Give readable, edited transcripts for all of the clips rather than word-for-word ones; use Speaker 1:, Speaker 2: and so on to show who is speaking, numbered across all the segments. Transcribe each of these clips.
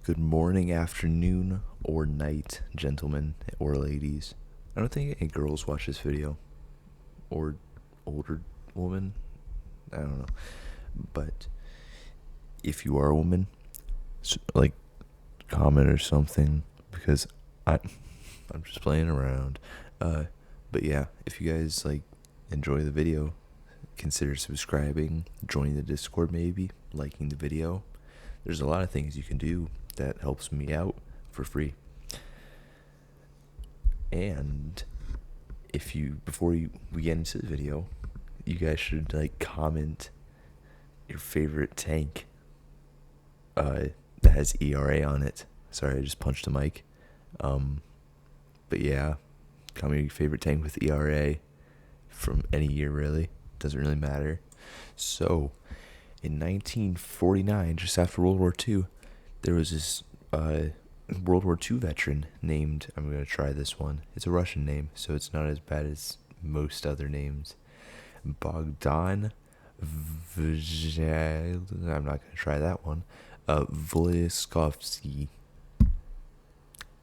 Speaker 1: Good morning, afternoon, or night, gentlemen or ladies. I don't think any girls watch this video. Or older woman. I don't know. But if you are a woman, like, comment or something. Because I'm just playing around. But yeah, if you guys, enjoy the video, consider subscribing, joining the Discord maybe, liking the video. There's a lot of things you can do that helps me out for free. And before we get into the video, you guys should comment your favorite tank that has ERA on it. Sorry, I just punched a mic. But yeah, comment your favorite tank with ERA from any year, really. Doesn't really matter. So, in 1949, just after World War II, there was this World War II veteran named, I'm going to try this one. It's a Russian name, so it's not as bad as most other names. Bogdan I'm not going to try that one. Vliskovsky.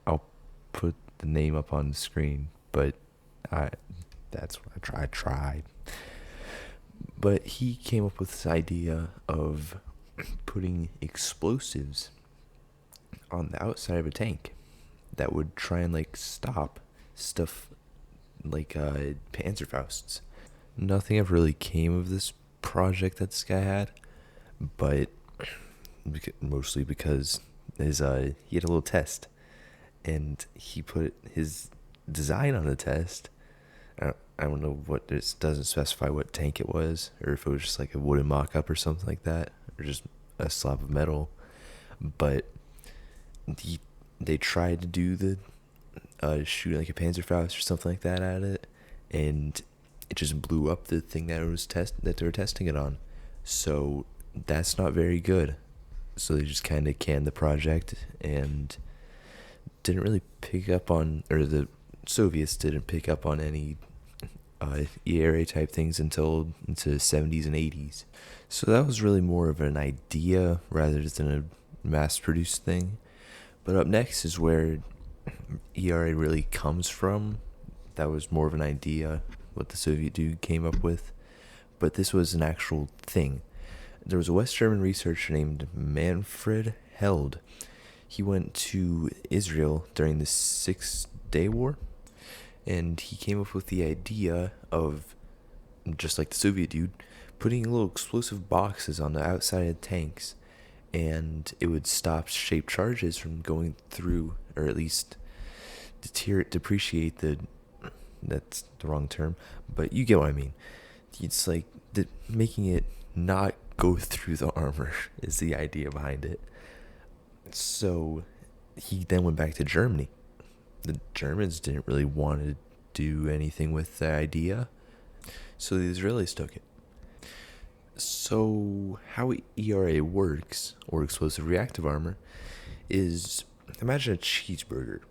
Speaker 1: I'll put the name up on the screen, but that's what I tried. But he came up with this idea of putting explosives on the outside of a tank that would try and stop stuff like Panzerfausts. Nothing ever really came of this project that this guy had, but mostly because he had a little test, and he put his design on the test. I don't know what, it doesn't specify what tank it was, or if it was just like a wooden mock-up or something like that, or just a slab of metal. But they tried to do the shoot like a Panzerfaust or something like that at it, and it just blew up the thing that they were testing it on. So that's not very good. So they just kind of canned the project and didn't really pick up on, or the Soviets didn't pick up on any ERA type things until into the 70s and 80s. So that was really more of an idea rather than a mass-produced thing. But up next is where ERA really comes from. That was more of an idea, what the Soviet dude came up with. But this was an actual thing. There was a West German researcher named Manfred Held. He went to Israel during the 6-Day War, and he came up with the idea of, just like the Soviet dude, putting little explosive boxes on the outside of tanks, and it would stop shaped charges from going through, or at least depreciate that's the wrong term, but you get what I mean. It's like making it not go through the armor is the idea behind it. So he then went back to Germany. The Germans didn't really want to do anything with the idea, so the Israelis took it. So how ERA works, or explosive reactive armor, is, imagine a cheeseburger.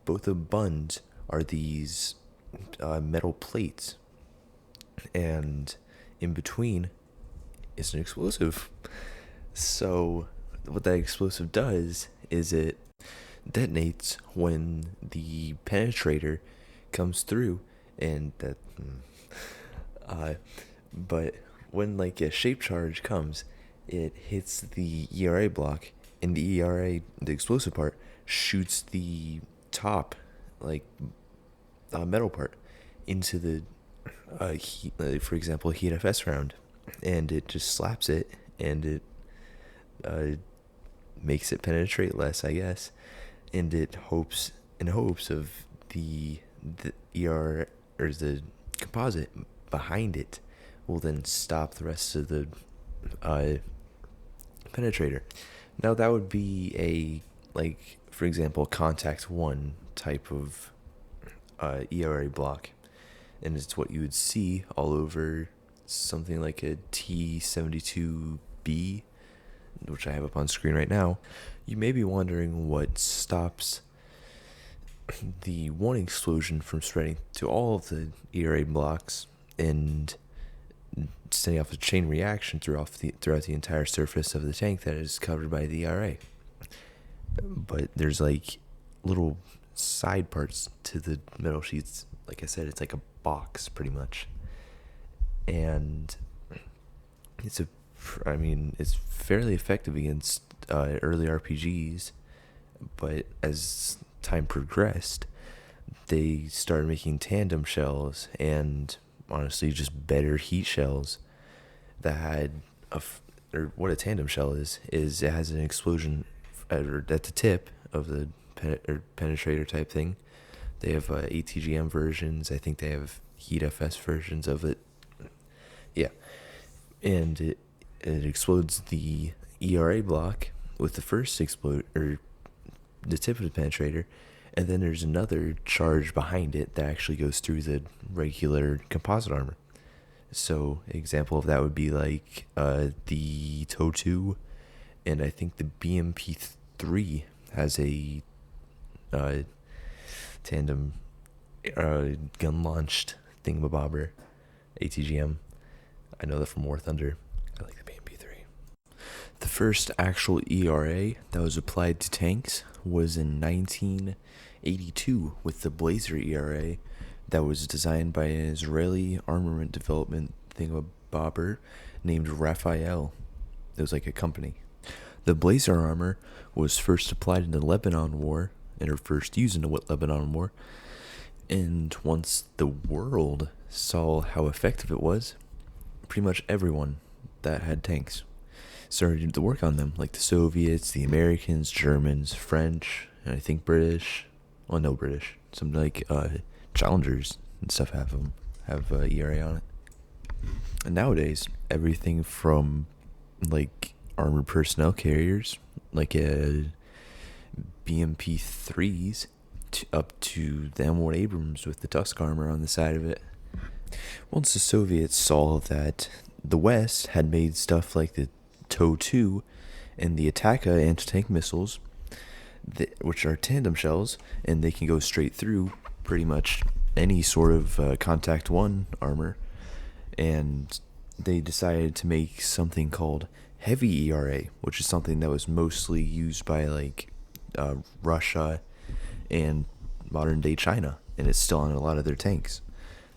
Speaker 1: Both the buns are these metal plates, and in between is an explosive. So what that explosive does is it detonates when the penetrator comes through, and but when a shape charge comes, it hits the ERA block, and the explosive part, shoots the top metal part into the for example, heat FS round, and it just slaps it, and it makes it penetrate less, I guess, and it hopes of the ER, or the composite behind it, will then stop the rest of the penetrator. Now that would be for example, contact 1 type of ERA block, and it's what you would see all over something like a T-72B, which I have up on screen right now. You may be wondering what stops the one explosion from spreading to all of the ERA blocks, and setting off a chain reaction throughout the entire surface of the tank that is covered by the ERA. But there's like little side parts to the metal sheets. Like I said, it's like a box pretty much, and it's fairly effective against early RPGs. But as time progressed, they started making tandem shells and honestly just better heat shells that had or what a tandem shell is it has an explosion at the tip of the penetrator type thing. They have ATGM versions. I think they have heat FS versions of it. Yeah, and it explodes the ERA block with the first explode or the tip of the penetrator, and then there's another charge behind it that actually goes through the regular composite armor. So example of that would be like the TOW2, and I think the BMP3 has a tandem gun launched thingamabobber ATGM. I know that from War Thunder. I like the BMP3. The first actual ERA that was applied to tanks was in 1982 with the Blazer ERA that was designed by an Israeli armament development thingamabobber named Raphael. It was like a company. The Blazer armor was first applied in the Lebanon War, and first used in the Lebanon War. And once the world saw how effective it was, pretty much everyone that had tanks started to work on them, like the Soviets, the Americans, Germans, French, and I think British. Well, no British. Some like Challengers and stuff have ERA on it. And nowadays, everything from like armored personnel carriers, like BMP3s, up to the M1 Abrams with the Tusk armor on the side of it. Once the Soviets saw that the West had made stuff like the TOW2 and the Ataka anti-tank missiles, which are tandem shells, and they can go straight through pretty much any sort of Contact 1 armor, and they decided to make something called heavy ERA, which is something that was mostly used by like Russia and modern day China, and it's still on a lot of their tanks,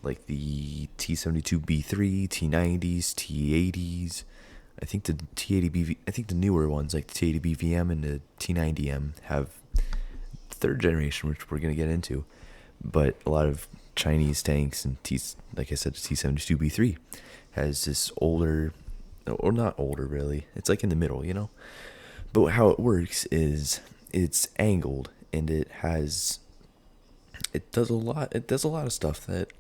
Speaker 1: like the T-72B3, T-90s, T-80s. I think the T-80B, I think the newer ones like the T-80BVM and the T-90M have third generation, which we're gonna get into. But a lot of Chinese tanks and like I said, the T-72B3 has this older, or not older really. It's like in the middle, you know. But how it works is it's angled, and it does a lot of stuff that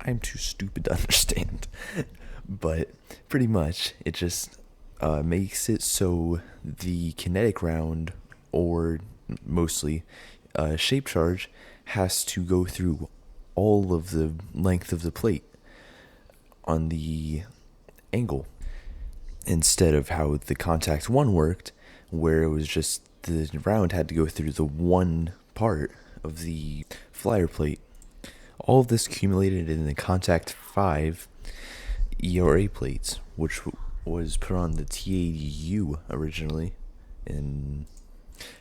Speaker 1: I'm too stupid to understand. But pretty much it just makes it so the kinetic round, or mostly shape charge, has to go through all of the length of the plate on the angle, instead of how the Contact 1 worked, where it was just the round had to go through the one part of the flyer plate. All of this accumulated in the Contact 5 ERA plates, which was put on the T-80U originally in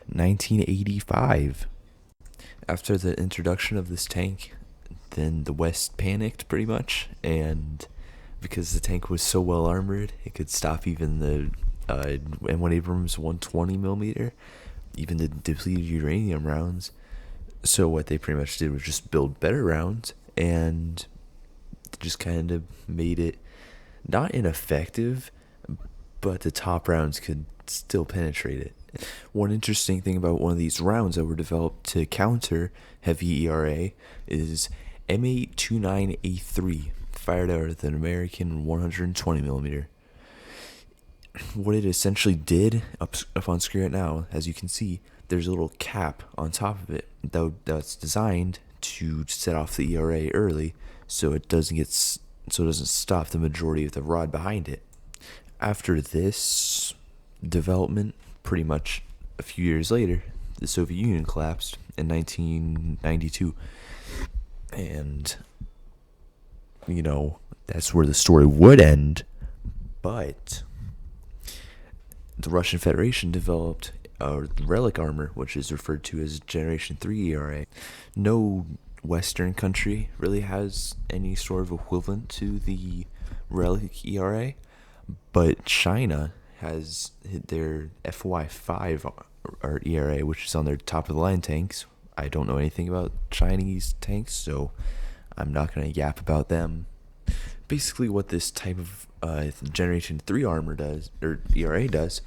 Speaker 1: 1985. After the introduction of this tank, then the West panicked pretty much, and because the tank was so well armored, it could stop even the M1 Abrams 120 millimeter, even the depleted uranium rounds. So what they pretty much did was just build better rounds, and just kind of made it not ineffective, but the top rounds could still penetrate it. One interesting thing about one of these rounds that were developed to counter heavy ERA is M829A3, fired out of an American 120 millimeter. What it essentially did, up on screen right now, as you can see, there's a little cap on top of it that's designed to set off the ERA early, so it doesn't stop the majority of the rod behind it. After this development, pretty much a few years later, the Soviet Union collapsed in 1992, and that's where the story would end. But the Russian Federation developed relic armor, which is referred to as Generation 3 ERA. No Western country really has any sort of equivalent to the relic ERA, but China has hit their FY5 or ERA, which is on their top of the line tanks. I don't know anything about Chinese tanks, so I'm not going to yap about them. Basically, what this type of Generation 3 armor does, or ERA does,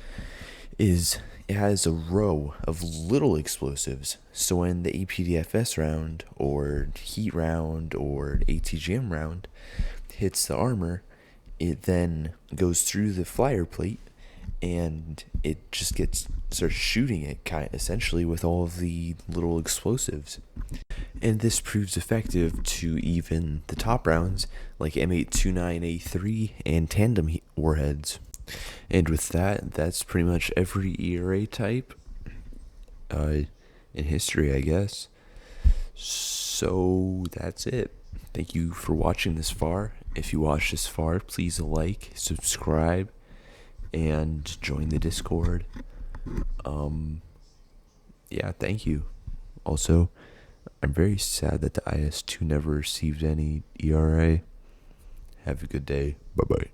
Speaker 1: is it has a row of little explosives. So when the APDFS round, or heat round, or ATGM round hits the armor, it then goes through the flyer plate, and it just starts shooting it essentially with all of the little explosives. And this proves effective to even the top rounds like M829A3 and tandem warheads. And with that, that's pretty much every ERA type in history, I guess. So that's it. Thank you for watching this far. If you watched this far, please like, subscribe, and join the Discord. Yeah, thank you. Also, I'm very sad that the IS-2 never received any ERA. Have a good day. Bye-bye.